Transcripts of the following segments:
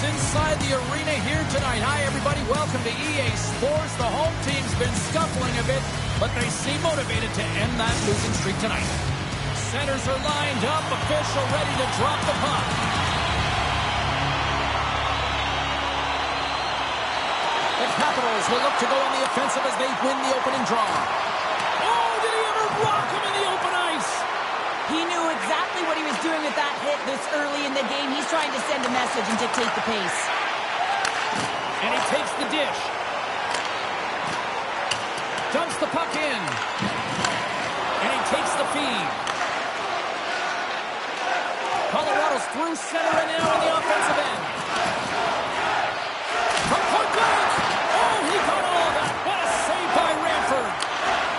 inside the arena here tonight. Hi, everybody. Welcome to EA Sports. The home team's been scuffling a bit, but they seem motivated to end that losing streak tonight. Centers are lined up. Official ready to drop the puck. The Capitals will look to go on the offensive as they win the opening draw. Oh, did he ever rock him in the open ice? He knew exactly what he was doing with that hit this early in the game. He's trying to send a message and dictate the pace. And he takes the dish. Dumps the puck in. And he takes the feed. Colorado's through center and now on the offensive end. From point blank. Oh, he got all of that. What a save by Ranford.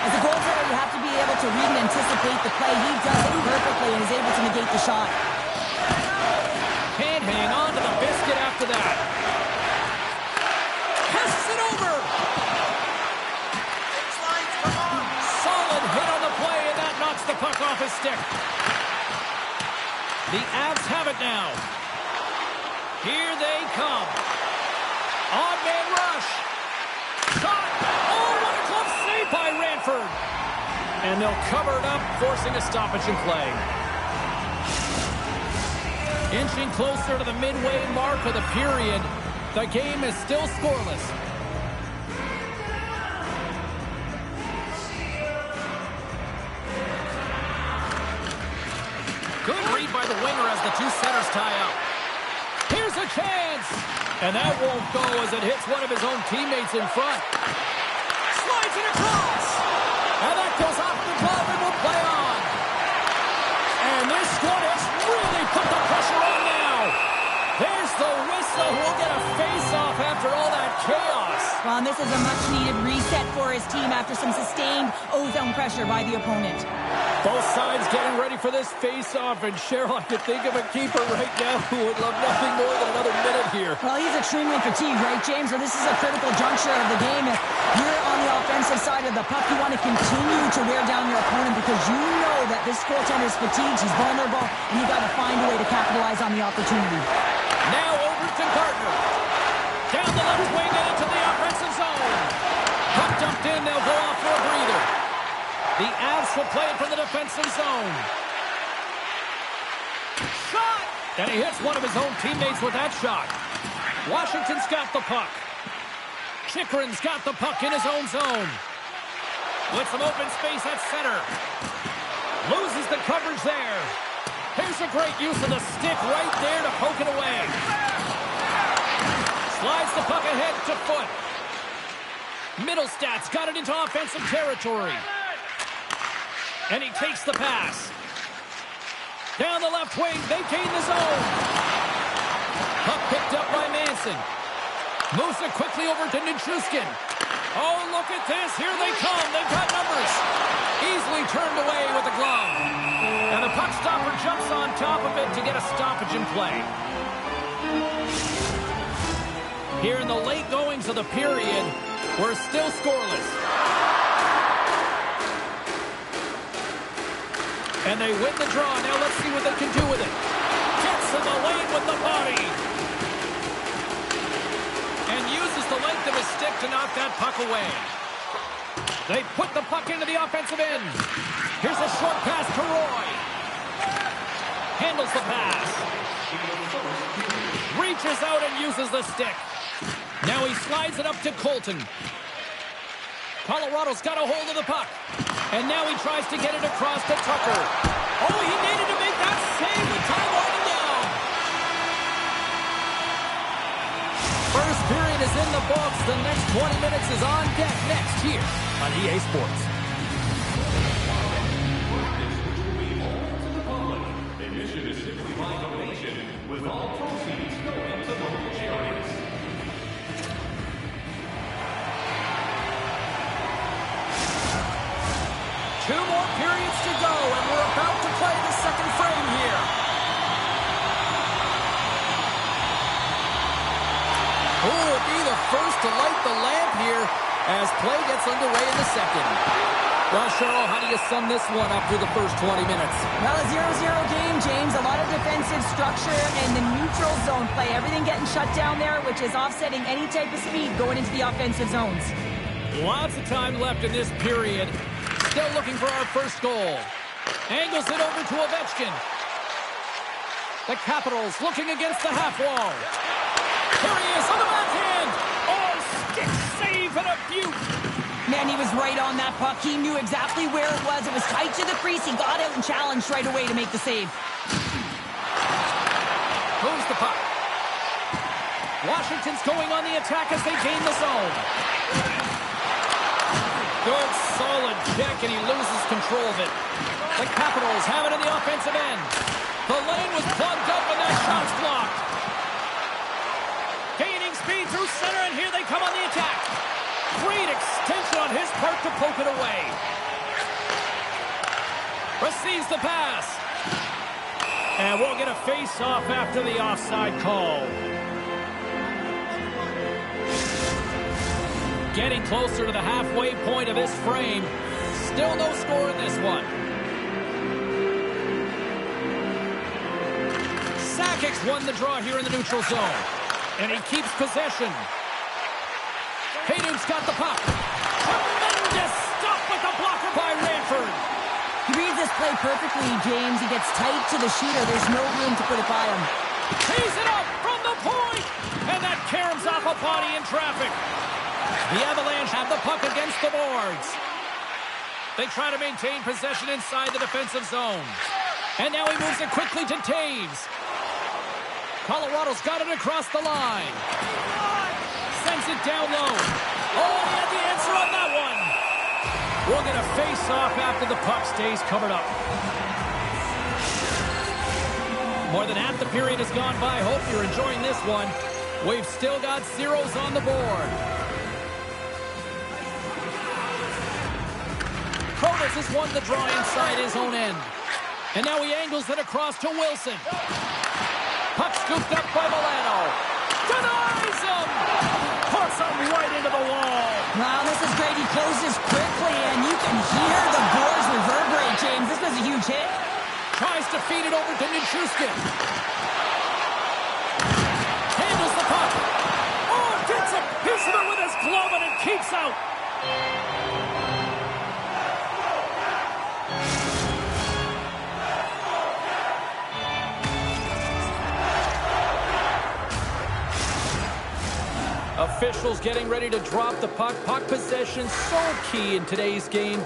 As a goaltender, you have to be able to read and anticipate the play. He does it perfectly and is able to negate the shot. Can't hang on to the biscuit after that. Passes it over. Solid hit on the play, and that knocks the puck off his stick. The Avs have it now. Here they come. Odd man rush. Shot. Oh, what a glove save by Ranford. And they'll cover it up, forcing a stoppage in play. Inching closer to the midway mark of the period, the game is still scoreless. Good read by the winger as the two centers tie up. Here's a chance. And that won't go as it hits one of his own teammates in front. Slides it across. And that goes off the glove and will play on. And this squad has really put the pressure on now. There's the whistle. We'll get a face-off after all that chaos. Well, and this is a much-needed reset for his team after some sustained ozone pressure by the opponent. Both sides getting ready for this face-off, and Cheryl, I could think of a keeper right now who would love nothing more than another minute here. Well, he's extremely fatigued, right, James? So this is a critical juncture of the game. If you're on the offensive side of the puck, you want to continue to wear down your opponent because you know that this goaltender is fatigued, he's vulnerable, and you got to find a way to capitalize on the opportunity. Now over to Gardner. Down the left wing and into the offensive zone. Puck dumped in, they'll go off for a breather. The Avs will play it from the defensive zone. Shot! And he hits one of his own teammates with that shot. Washington's got the puck. Chychrun's got the puck in his own zone. With some open space at center. Loses the coverage there. Here's a great use of the stick right there to poke it away. Slides the puck ahead to foot. Middlestad's got it into offensive territory. And he takes the pass. Down the left wing, they gain the zone. Puck picked up by Manson. Moves it quickly over to Nichushkin. Oh, look at this. Here they come. They've got numbers. Easily turned away with the glove. And the puck stopper jumps on top of it to get a stoppage in play. Here in the late goings of the period, we're still scoreless. And they win the draw. Now let's see what they can do with it. Gets in the lane with the body. And uses the length of his stick to knock that puck away. They put the puck into the offensive end. Here's a short pass to Roy. Handles the pass. Reaches out and uses the stick. Now he slides it up to Colton. Colorado's got a hold of the puck. And now he tries to get it across to Tucker. Oh, he needed to make that save with time winding down. First period is in the books. The next 20 minutes is on deck next here on EA Sports. Admission is simply by donation, with all proceeds going to local charities. Two more periods to go, and we're about to play the second frame here. Who will be the first to light the lamp here as play gets underway in the second? Well, Cheryl, how do you sum this one up through the first 20 minutes? Well, a 0-0 game, James. A lot of defensive structure and the neutral zone play. Everything getting shut down there, which is offsetting any type of speed going into the offensive zones. Lots of time left in this period. Still looking for our first goal. Angles it over to Ovechkin. The Capitals looking against the half wall. There he is on the backhand. Oh, stick save and a beaut. Man, he was right on that puck. He knew exactly where it was. It was tight to the crease. He got out and challenged right away to make the save. Moves the puck. Washington's going on the attack as they gain the zone. Good, solid check, and he loses control of it. The Capitals have it in the offensive end. The lane was plugged up, and that shot's blocked. Gaining speed through center, and here they come on the attack. Great extension on his part to poke it away. Receives the pass. And we'll get a face-off after the offside call. Getting closer to the halfway point of this frame. Still no score in this one. Sakic's won the draw here in the neutral zone. And he keeps possession. Hayden's got the puck. Tremendous stop with the blocker by Ranford. He reads this play perfectly, James. He gets tight to the shooter. There's no room to put it by him. Tees it up from the point. And that caroms off a body in traffic. The Avalanche have the puck against the boards. They try to maintain possession inside the defensive zone. And now he moves it quickly to Taves. Colorado's got it across the line. Sends it down low. Oh, he had the answer on that one. We'll get a face-off after the puck stays covered up. More than half the period has gone by. Hope you're enjoying this one. We've still got zeros on the board. Protas has won the draw inside his own end. And now he angles it across to Wilson. Puck scooped up by Milano. Denies him! Puts him right into the wall. Wow, this is great. He closes quickly, and you can hear the boards reverberate, James. This was a huge hit. Tries to feed it over to Nichushkin. Handles the puck. Oh, gets a piece of it with his glove, and it keeps out. Officials getting ready to drop the puck. Puck possession so key in today's game.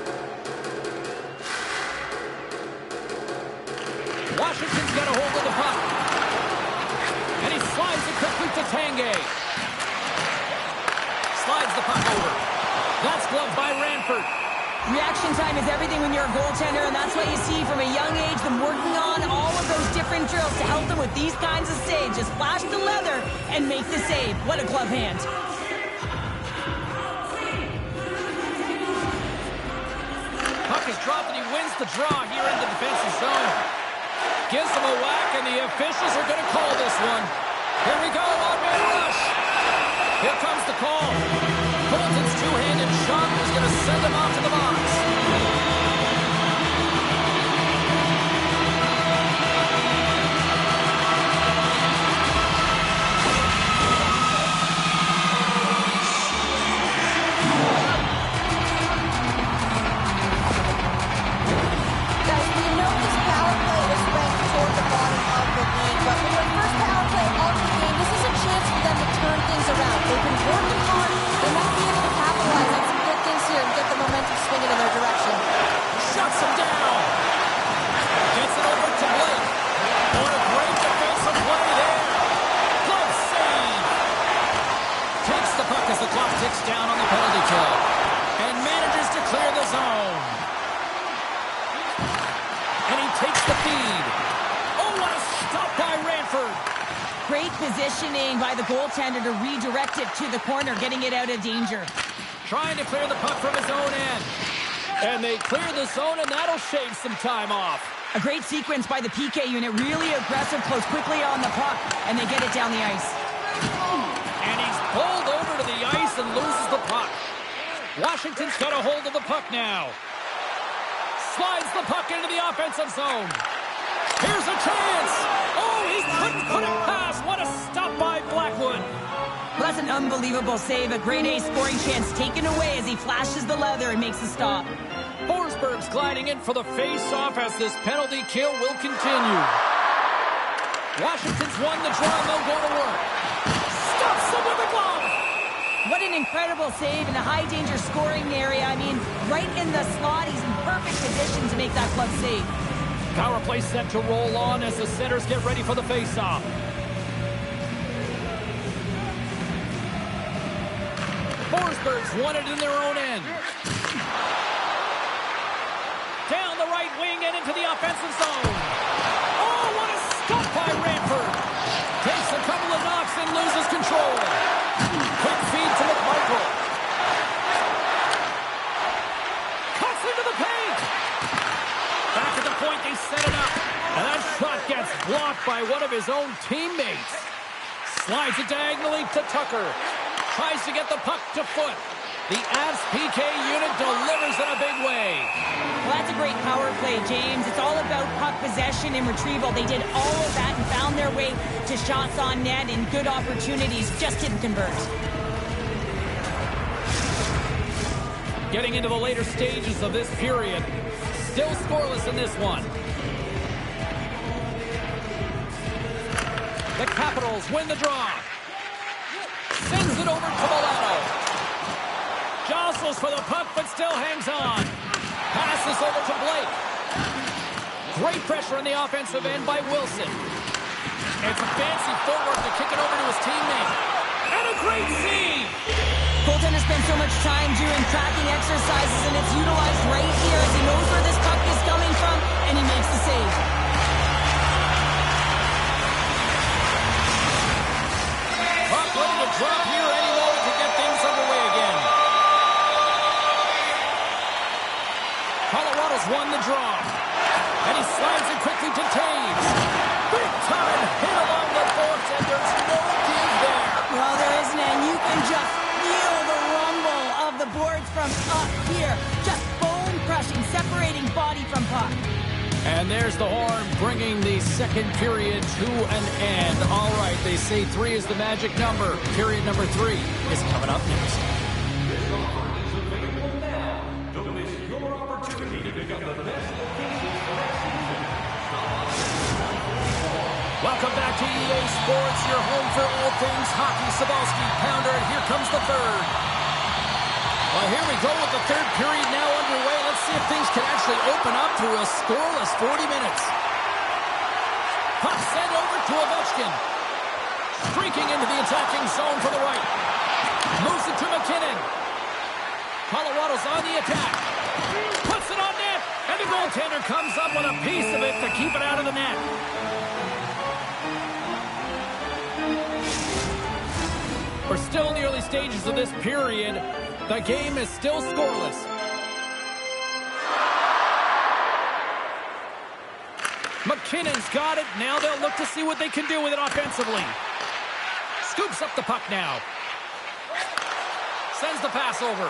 Washington's got a hold of the puck. And he slides it quickly to Tanguay. Slides the puck over. That's gloved by Ranford. Reaction time is everything when you're a goaltender, and that's what you see from a young age, them working on all of those different drills to help them with these kinds of saves. Just flash the leather and make the save. What a glove hand. Puck is dropped, and he wins the draw here in the defensive zone. Gives him a whack, and the officials are going to call this one. Here we go, on-man rush. Here comes the call. Colton's two-handed shot was going to send him off to the box. Guys, we know this power play is ranked toward the bottom of the league, but with their first power play of the game, this is a chance for them to turn things around. They've been working hard. They might be able to capitalize on some good things here and get the momentum swinging in their direction. Shuts him down. Gets it over to Blake. What a great defensive play there. Glove save. Takes the puck as the clock ticks down on the penalty kill. And manages to clear the zone. And he takes the feed. Oh, what a stop by Ranford. Great positioning by the goaltender to redirect it to the corner, getting it out of danger. Trying to clear the puck from his own end. And they clear the zone, and that'll shave some time off. A great sequence by the PK unit, really aggressive, close quickly on the puck, and they get it down the ice. And he's pulled over to the ice and loses the puck. Washington's got a hold of the puck now. Slides the puck into the offensive zone. Here's a chance. Oh, he couldn't put it past. What a stop by Blackwood. Well, that's an unbelievable save. A grade A scoring chance taken away as he flashes the leather and makes the stop. Forsberg's gliding in for the face-off as this penalty kill will continue. Washington's won the draw and they'll go to work. Stops him with a glove. What an incredible save in a high-danger scoring area. I mean, right in the slot. He's in perfect position to make that glove save. Power play set to roll on as the centers get ready for the face-off. Forsberg's won it in their own end. Down the right wing and into the offensive zone. Oh, what a stop by Ranford. Takes a couple of knocks and loses control. Quick feed to McMichael. Cuts into the paint. Back at the point, they set it up. And that shot gets blocked by one of his own teammates. Slides it diagonally to Tucker. Tries to get the puck to foot. The Avs PK unit delivers in a big way. Well, that's a great power play, James. It's all about puck possession and retrieval. They did all of that and found their way to shots on net and good opportunities. Just didn't convert. Getting into the later stages of this period. Still scoreless in this one. The Capitals win the draw. Sends it over to Milano. Jostles for the puck, but still hangs on. Passes over to Blake. Great pressure on the offensive end by Wilson. It's a fancy footwork to kick it over to his teammate. And a great save! Goaltender spends so much time doing tracking exercises, and it's utilized right here as he knows where this puck is coming from, and he makes the save. Puck ready to drop here any moment to get things underway again. Colorado's won the draw. And he slides it quickly to Taves. Big time hit along the boards, and there's no give there. Well, there isn't, and you can just feel the rumble of the boards from up here. Just bone crushing, separating body from puck. And there's the horn, bringing the second period to an end. All right, they say 3 is the magic number. Period number 3 is coming up next. This offer is available now. Don't miss your opportunity to pick up the best locations for next season. Welcome back to EA Sports, your home for all things hockey. Cebulski, Pounder, and here comes the third. Well, here we go with the third period now underway. Let's see if things can actually open up through a scoreless 40 minutes. Puck sent over to Ovechkin. Streaking into the attacking zone for the right. Moves it to McKinnon. Colorado's on the attack. Puts it on net. And the goaltender comes up with a piece of it to keep it out of the net. We're still in the early stages of this period. The game is still scoreless. McKinnon's got it. Now they'll look to see what they can do with it offensively. Scoops up the puck now. Sends the pass over.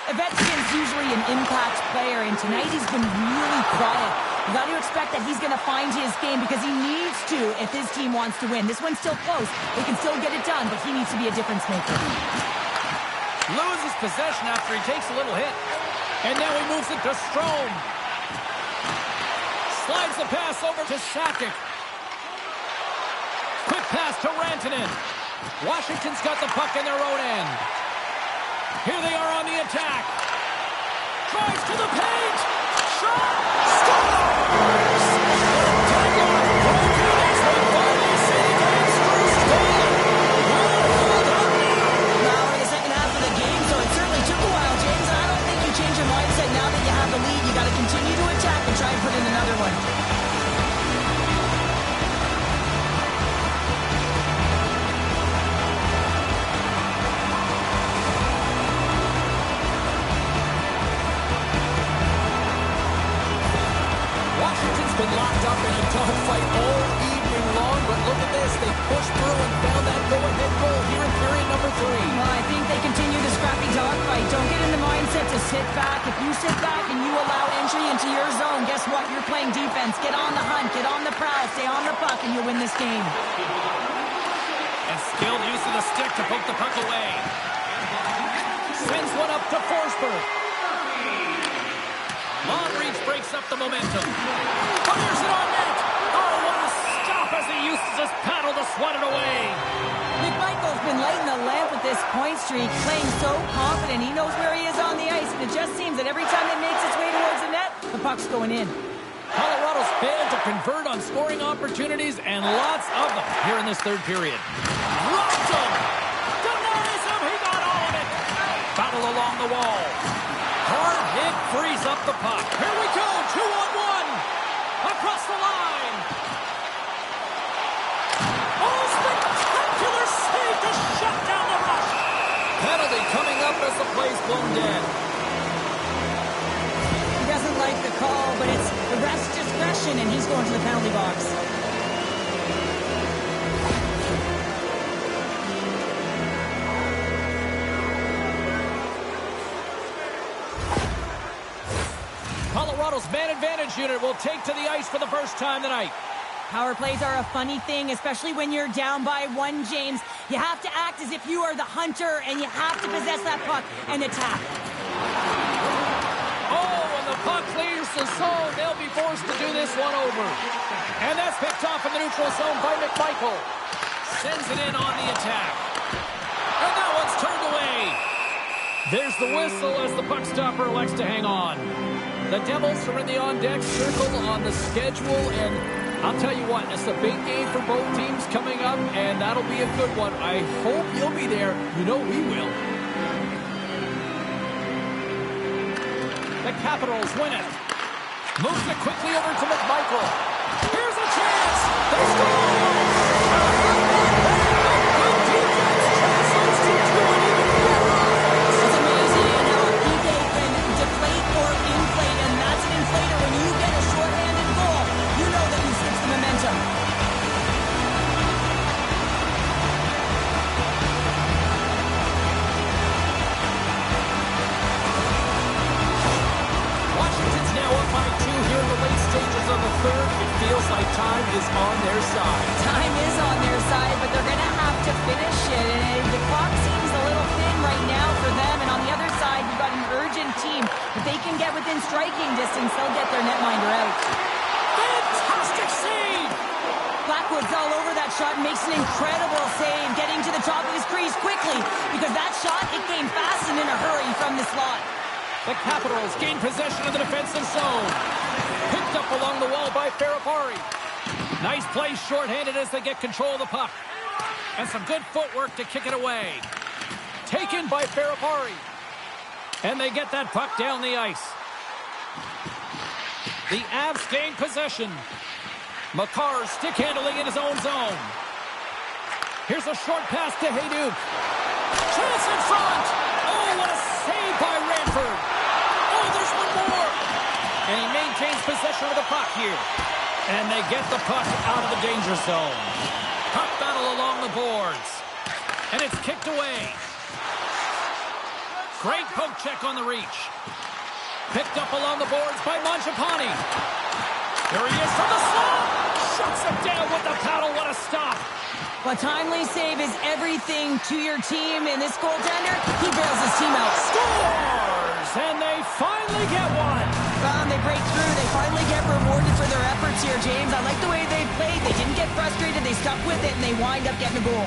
Ovechkin's usually an impact player, and tonight he's been really quiet. You got to expect that he's going to find his game because he needs to if his team wants to win. This one's still close. They can still get it done, but he needs to be a difference maker. Loses possession after he takes a little hit. And now he moves it to Strome. Slides the pass over to Sakic. Quick pass to Rantanen. Washington's got the puck in their own end. Here they are on the attack. Drives to the paint. Shot. Scores! Now in the second half of the game, so it certainly took a while, James. And I don't think you change your mindset now that you have the lead. You got to continue to attack and try and put in another one. Washington's been locked up in a dogfight all evening long, but look at this. They pushed through and found that go-ahead goal here in period number 3. Well, I think they continue the scrappy dogfight. Don't get in the mindset to sit back. If you sit back and you allow entry into your zone, guess what? You're playing defense. Get on the hunt, get on the prowl, stay on the puck, and you'll win this game. And skilled use of the stick to poke the puck away. Sends one up to Forsberg. Long reach breaks up the momentum. Fires it on net. Oh, what a stop as he uses his paddle to swat it away. McMichael's been lighting the lamp with this point streak, playing so confident. He knows where he is on the ice, and it just seems that every time it makes its way towards the net, the puck's going in. Colorado's failed to convert on scoring opportunities, and lots of them here in this third period. Rocked him! Denies him! He got all of it! Battle along the wall. Hard hit frees up the puck. Here we go! 2-on-1! Across the line! Oh, spectacular save to shut down the rush! Penalty coming up as the play's blown dead. He doesn't like the call, but it's the ref's discretion, and he's going to the penalty box. Colorado's man advantage unit will take to the ice for the first time tonight. Power plays are a funny thing, especially when you're down by one, James. You have to act as if you are the hunter, and you have to possess that puck and attack. Oh, and the puck clears the zone. They'll be forced to do this one over. And that's picked off in the neutral zone by McMichael. Sends it in on the attack. And that one's turned away. There's the whistle as the puck stopper elects to hang on. The Devils are in the on-deck circle on the schedule, and I'll tell you what, it's a big game for both teams coming up, and that'll be a good one. I hope you'll be there. You know we will. The Capitals win it. Moves it quickly over to McMichael. Here's a chance. They score! It's amazing how a PK can deflate or inflate, and that's an inflator. When you get a shorthanded goal, you know that you switch the momentum. Washington's now up by 2 here in the late stages of the third. It feels like time is on their side. Time is on their side, but they're going to have to finish it. And the clock seems a little thin right now for them. And on the other side, you've got an urgent team. If they can get within striking distance, they'll get their netminder out. Fantastic save! Blackwood's all over that shot and makes an incredible save, getting to the top of his crease quickly, because that shot, it came fast and in a hurry from the slot. The Capitals gain possession of the defensive zone. Picked up along the wall by Ferrapari. Nice play shorthanded as they get control of the puck. And some good footwork to kick it away. Taken by Ferrapari. And they get that puck down the ice. The Avs gain possession. Makar stick handling in his own zone. Here's a short pass to Hayduk. Chance in front. Oh, what a save by Ranford. Oh, there's one more. And he maintains possession of the puck here. And they get the puck out of the danger zone. Puck battle along the boards. And it's kicked away. Great poke check on the reach. Picked up along the boards by Mangiapane. Here he is from the slot. Shuts it down with the paddle. What a stop. A timely save is everything to your team, and this goaltender, he bails his team out. Scores! And they finally get one. They break through. They finally get rewarded for their efforts here, James. I like the way they played. They didn't get frustrated. They stuck with it, and they wind up getting a goal.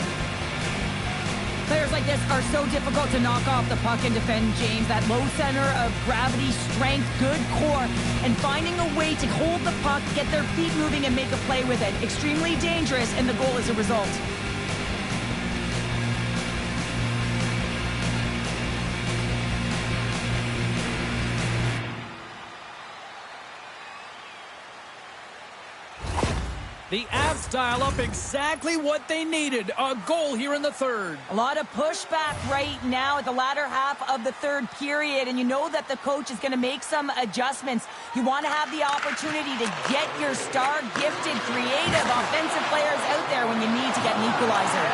Players like this are so difficult to knock off the puck and defend, James. That low center of gravity, strength, good core, and finding a way to hold the puck, get their feet moving, and make a play with it. Extremely dangerous, and the goal is a result. The Avs dial up exactly what they needed. A goal here in the third. A lot of pushback right now at the latter half of the third period, and you know that the coach is going to make some adjustments. You want to have the opportunity to get your star, gifted, creative, offensive players out there when you need to get an equalizer.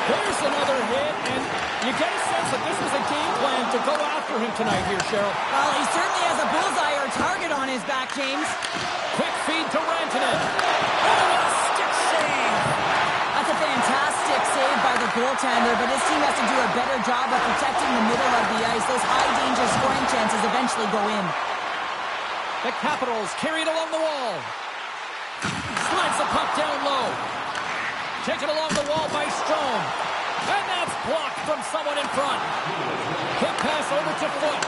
There's There's another hit, and you get a sense that this was a game plan to go after him tonight here, Cheryl. Well, he certainly has a bullseye or a target on his back, James. Quick feed to Rantanen. Oh, a stick save! That's a fantastic save by the goaltender, but his team has to do a better job of protecting the middle of the ice. Those high-danger scoring chances eventually go in. The Capitals carry it along the wall. Slides the puck down low. Taken along the wall by Strome. And that's blocked from someone in front. Quick pass over to Foot.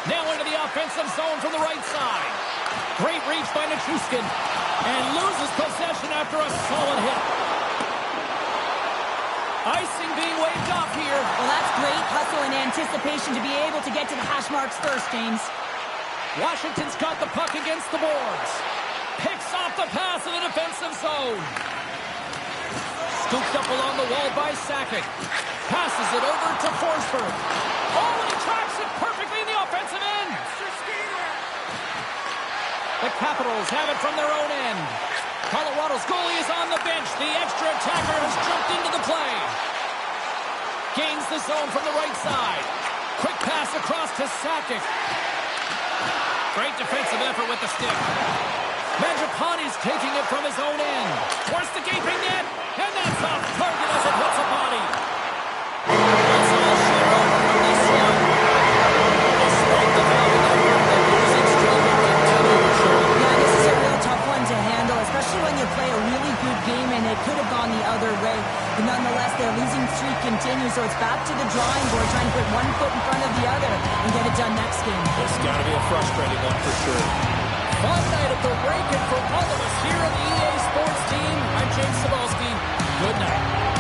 Now into the offensive zone from the right side. Great reach by Nichushkin. And loses possession after a solid hit. Icing being waved off here. Well, that's great hustle and anticipation to be able to get to the hash marks first, James. Washington's got the puck against the boards. Picks off the pass in the defensive zone. Scooped up along the wall by Sakic. Passes it over to Forsberg. Oh, and he tracks it perfectly in the offensive end. The Capitals have it from their own end. Colorado's goalie is on the bench. The extra attacker has jumped into the play. Gains the zone from the right side. Quick pass across to Sakic. Great defensive effort with the stick. Mangiapane's taking it from his own end. Towards the gaping net. And that's off target as it hits a body. That's all shut over from this one. Despite the value of the losing streak will continue. Yeah, this is a real tough one to handle, especially when you play a really good game and it could have gone the other way. But nonetheless, their losing streak continues, so it's back to the drawing board, trying to put one foot in front of the other and get it done next game. It's got to be a frustrating one for sure. Fun night at the rink, and for all of us here on the EA Sports team, I'm James Cebulski. Good night.